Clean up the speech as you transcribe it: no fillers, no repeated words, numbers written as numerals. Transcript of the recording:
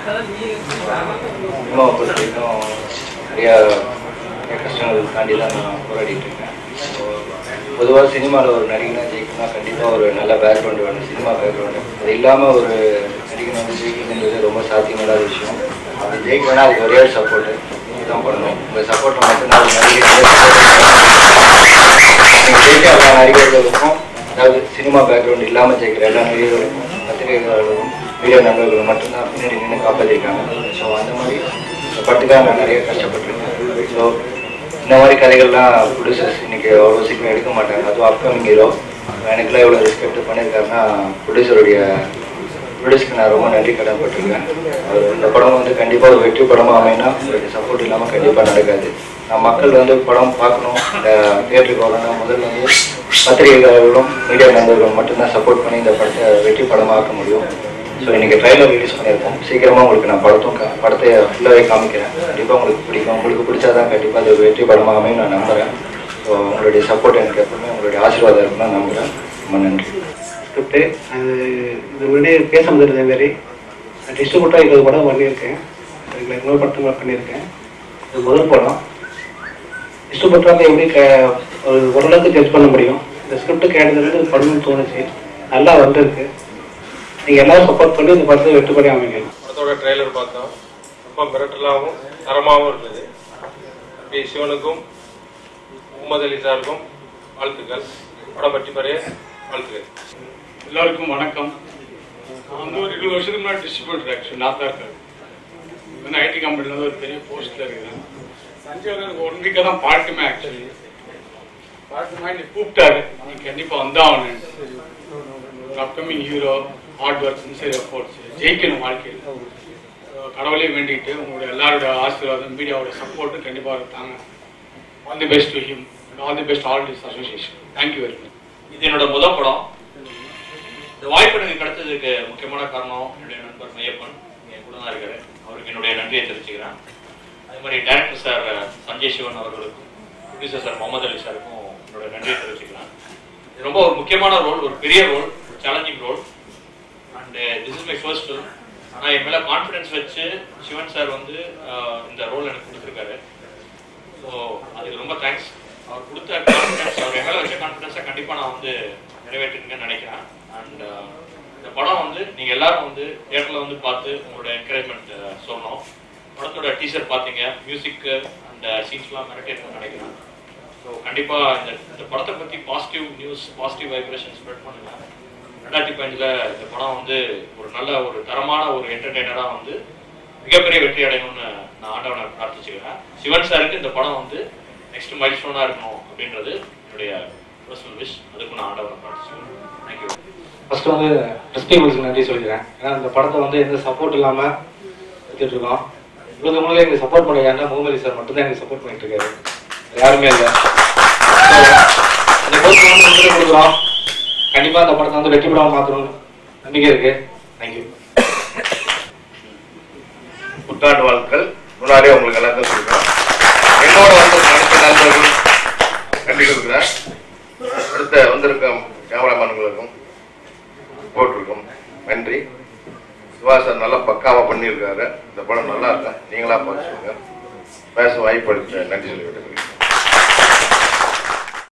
சினிமாவை பொறுத்த வரைக்கும் நிறையா கஷ்டங்கள் தாண்டி தான் நான் போராடிட்டு இருக்கேன். பொதுவாக சினிமாவில் ஒரு நடிகனாக ஜெயிக்கணும்னா கண்டிப்பாக ஒரு நல்ல பேக்ரவுண்டு வேணும், சினிமா பேக்ரவுண்டு. அது இல்லாமல் ஒரு நடிகன் வந்து ஜெயிக்கணுன்றது ரொம்ப சாத்தியமில்லாத விஷயம். அது ஜெயிக்கணும்னா அதுக்கு ஒரே சப்போர்ட்டு தான் பண்ணணும். உங்கள் சப்போர்ட்டில் மட்டும்தான் ஒரு நடிகர் ஜெயிக்க எல்லா நடிகர்களுக்கும், அதாவது சினிமா பேக்ரவுண்ட் இல்லாமல் ஜெயிக்கிற எல்லா நடிகர்களுக்கும், பத்திரிகைகளுக்கும், மீடியா நண்பர்களும் மட்டும்தான் பின்னாடி நின்று காப்பாற்றிருக்காங்க. ஸோ அந்த மாதிரி படத்துக்காக நான் நிறைய கஷ்டப்பட்டுருக்கேன். ஸோ இந்த மாதிரி கதைகள்லாம் ப்ரொடியூசர்ஸ் இன்றைக்கி அவ்வளோ சீக்கிரம் எடுக்க மாட்டாங்க. அதுவும் அப்கமிங் ஹீரோ எனக்குலாம் எவ்வளோ ரெஸ்பெக்ட் பண்ணியிருக்காருன்னா ப்ரொடியூசருக்கு நான் ரொம்ப நன்றி கடன்பட்டிருக்கேன். இந்த படம் வந்து கண்டிப்பாக ஒரு வெற்றி படமாக அமைனா அவருடைய சப்போர்ட் இல்லாமல் கண்டிப்பாக நடக்காது. மக்கள் வந்து படம் பார்க்கணும், இந்த தியேட்டருக்கு வரணும், முதல்ல வந்து பத்திரிகைகளும் மீடியா நண்பர்களும் மட்டும்தான் சப்போர்ட் பண்ணி இந்த படத்தை வெற்றி படமாக ஆக்க முடியும். ஸோ இன்றைக்கி ட்ரைலர் ரிலீஸ் பண்ணியிருக்கோம். சீக்கிரமாக உங்களுக்கு நான் படத்தை ஃபுல்லாகவே காமிக்கிறேன். கண்டிப்பாக உங்களுக்கு பிடிக்கும். உங்களுக்கு பிடிச்சாதான் கண்டிப்பாக அது வெற்றி படமாக அமையும் நான் நம்புகிறேன். ஸோ உங்களுடைய சப்போர்ட் எனக்கு எப்பவுமே உங்களுடைய ஆசீர்வாதம் இருக்குன்னு நம்புகிறேன். ரொம்ப நன்றி. ஸ்கிரிப்டு இது முன்னாடி பேச முடியாது மாரி டிஸ்ட்ரிபியூட்டாக 20 படம் பண்ணியிருக்கேன். இதுல இன்னொரு படத்தை பண்ணியிருக்கேன். இது முதல் படம். டிஸ்ட்ரிபியூட்டராக எப்படி ஓரளவுக்கு ஜட்ஜ் பண்ண முடியும். இந்த ஸ்கிரிப்ட் கேட்டதுலேருந்து படம்னு தோணுச்சு. நல்லா வந்திருக்கு. நீங்கள் எல்லாரும் சப்போர்ட் பண்ணி இந்த படத்தை வெட்டுப்படி அமைக்கணும். படத்தோட ட்ரெய்லர் பார்த்தோம். ரொம்ப மிரட்டலாகவும் தரமாகவும் இருக்குது. அப்படி சிவனுக்கும் முகமது அலி சாருக்கும் வாழ்த்துக்கள். படம் பற்றி பெரிய வாழ்த்துக்கள். எல்லாருக்கும் வணக்கம். நான் வந்து ஒரு 20 வருஷத்துக்கு முன்னாடி டிஸ்ட்ரிபியூட்டர் ஆக்சுவலி நான் தான் இருக்கேன். இன்னும் ஐடி கம்பெனியில் வந்து ஒரு பெரிய போஸ்ட்டில் இருக்கிறேன். சஞ்சய் வந்து எனக்கு 1 வீக்காக தான் பாட்டுமே ஆக்சுவலி பாட்டுமா நீ கூப்பிட்டாரு, நீ கண்டிப்பாக வந்தாகணும். Upcoming hero, hard work, sincere efforts, ஜெயிக்கணும் வாழ்க்கையில். கடவுளே வேண்டிட்டு உங்களுடைய எல்லாரோட ஆசீர்வாதம், மீடியாவோட சப்போர்ட்டும் கண்டிப்பாக இருக்காங்க. All the best to him and all the best all this association. Thank you very much. இது என்னோட முதல் படம். இந்த வாய்ப்பு எனக்கு கிடைச்சதுக்கு முக்கியமான காரணம் என்னுடைய நண்பர் மையப்பன் என் கூட தான் இருக்காரு. அவருக்கு என்னுடைய நன்றியை தெரிவிச்சுக்கிறேன். அதே மாதிரி டைரக்டர் சார் சஞ்சய் சிவன் அவர்களுக்கும், ப்ரொடியூசர் சார் முகமது அலி சாருக்கும் என்னோட நன்றியை தெரிவிச்சுக்கிறேன். இது ரொம்ப ஒரு முக்கியமான ரோல், ஒரு பெரிய ரோல், ஒரு challenging role. And this is my first film. ஆனால் என் மேலே கான்ஃபிடன்ஸ் வச்சு சிவன் சார் வந்து இந்த ரோல் எனக்கு கொடுத்துருக்காரு. ஸோ அதுக்கு ரொம்ப தேங்க்ஸ். அவர் கொடுத்த கான்ஃபிடன்ஸ், அவர் என் மேலே வச்ச கான்ஃபிடன்ஸை கண்டிப்பாக நான் வந்து நிறைவேற்றிருக்கேன்னு நினைக்கிறேன். அண்ட் இந்த படம் வந்து நீங்கள் எல்லாரும் வந்து தியேட்டரில் வந்து பார்த்து உங்களோட என்கரேஜ்மெண்ட் சொல்லணும். படத்தோட டீசர் பார்த்தீங்க, மியூசிக்கு அண்ட் சீன்ஸ்லாம் மிரட்டிருக்குன்னு நினைக்கிறேன். ஸோ கண்டிப்பாக இந்த படத்தை பற்றி positive news, positive vibration spread பண்ணுங்க. 2015 இந்த படம் வந்து ஒரு நல்ல ஒரு தரமான ஒரு என்டர்டெய்னராக வந்து மிகப்பெரிய வெற்றி அடையணும்னு நான் ஆண்டவனை பிரார்த்திச்சுக்கிறேன். சிவன் சாருக்கு இந்த படம் வந்து நெக்ஸ்ட் மைல் ஸ்டோனாக இருக்கணும் அப்படின்றது என்னுடைய பர்சனல் விஷ். அதுக்கு நான் ஆண்டவனை பிரார்த்திச்சுக்கிறேன். தேங்க்யூ. ஃபர்ஸ்ட் வந்து எஸ்பிஎம்எல்க்கு நன்றி சொல்லிக்கிறேன். ஏன்னா இந்த படத்தை வந்து எந்த சப்போர்ட் இல்லாமல் எடுத்துட்டு இருக்கோம். இவ்வளவு முன்னாடி எனக்கு சப்போர்ட் பண்ண யாருன்னா முகமது அலி சார் மட்டும்தான் எனக்கு சப்போர்ட் பண்ணிட்டு இருக்காரு, யாருமே இல்லை. இந்த போஸ்ட் வந்து கொடுக்குறோம். கண்டிப்பாக அந்த படத்தை வந்து வெற்றி படமாக மாற்றணும்னு நம்பிக்கை இருக்கு. தேங்க்யூ. புத்தாண்டு வாழ்த்துக்கள் முன்னாடியே உங்களுக்கு எல்லாத்தையும் சொல்லிக்கிறேன். என்னோட வந்து நடித்த நண்பர்கள் நன்றி கொடுக்குறேன். அடுத்த வந்திருக்கும் கேமராமேன்களுக்கும் போட்டிருக்கும் நன்றி. சிவா சார் நல்லா பக்காவாக பண்ணியிருக்காரு. இந்த படம் நல்லா இருக்கா, நீங்களா பார்த்து சொல்லுங்க. பேச வாய்ப்பு அளித்த நன்றி சொல்லிவிட்டு